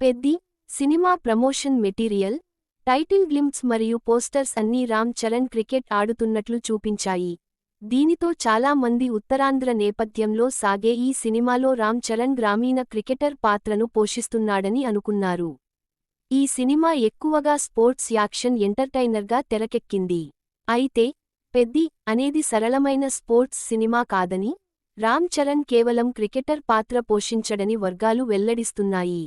Peddi cinema promotion material, title glimpse మరియు posters అన్నీ Ram Charan cricket ఆడుతున్నట్లు చూపించాయి. దీనితో చాలా మంది ఉత్తరాంధ్ర నేపథ్యంలో సాగే ఈ సినిమాలో రామ్ చరణ్ గ్రామీణ క్రికెటర్ పాత్రను పోషిస్తున్నాడని అనుకున్నారు. ఈ సినిమా ఎక్కువగా స్పోర్ట్స్ యాక్షన్ ఎంటర్టైనర్గా తెరకెక్కింది. అయితే పెద్ది అనేది సరళమైన స్పోర్ట్స్ సినిమా కాదని, రామ్ చరణ్ కేవలం క్రికెటర్ పాత్ర పోషించడని వర్గాలు వెల్లడిస్తున్నాయి.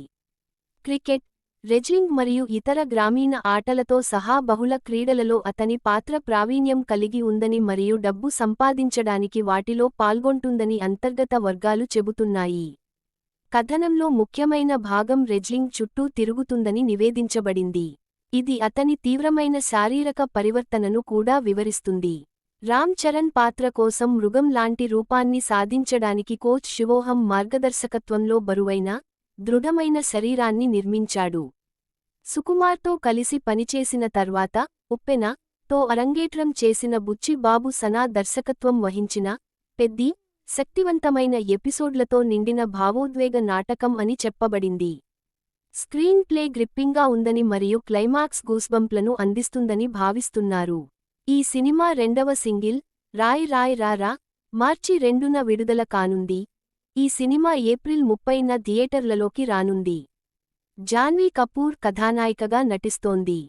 క్రికెట్, రెజ్లింగ్ మరియు ఇతర గ్రామీణ ఆటలతో సహా బహుళ క్రీడలలో అతని పాత్ర ప్రావీణ్యం కలిగి ఉందని మరియు డబ్బు సంపాదించడానికి వాటిలో పాల్గొంటుందని అంతర్గత వర్గాలు చెబుతున్నాయి. కథనంలో ముఖ్యమైన భాగం రెజ్లింగ్ చుట్టూ తిరుగుతుందని నివేదించబడింది. ఇది అతని తీవ్రమైన శారీరక పరివర్తనను కూడా వివరిస్తుంది. రామ్ చరణ్ పాత్ర కోసం మృగం లాంటి రూపాన్ని సాధించడానికి కోచ్ శివోహం మార్గదర్శకత్వంలో బరువైన, దృఢమైన శరీరాన్ని నిర్మించాడు. సుకుమార్తో కలిసి పనిచేసిన తర్వాత ఉప్పెన తో అరంగేట్రం చేసిన బుచ్చి బాబు సనా దర్శకత్వం వహించిన పెద్ది శక్తివంతమైన ఎపిసోడ్లతో నిండిన భావోద్వేగ నాటకం అని చెప్పబడింది. స్క్రీన్ ప్లే గ్రిప్పింగ్గా ఉందని మరియు క్లైమాక్స్ గూస్బంప్లను అందిస్తుందని భావిస్తున్నారు. ఈ సినిమా రెండవ సింగిల్ రాయ్ రాయ్ రారా మార్చి 2న విడుదల కానుంది. ఈ సినిమా ఏప్రిల్ 30న థియేటర్లలోకి రానుంది. జాన్వీ కపూర్ కథానాయికగా నటిస్తోంది.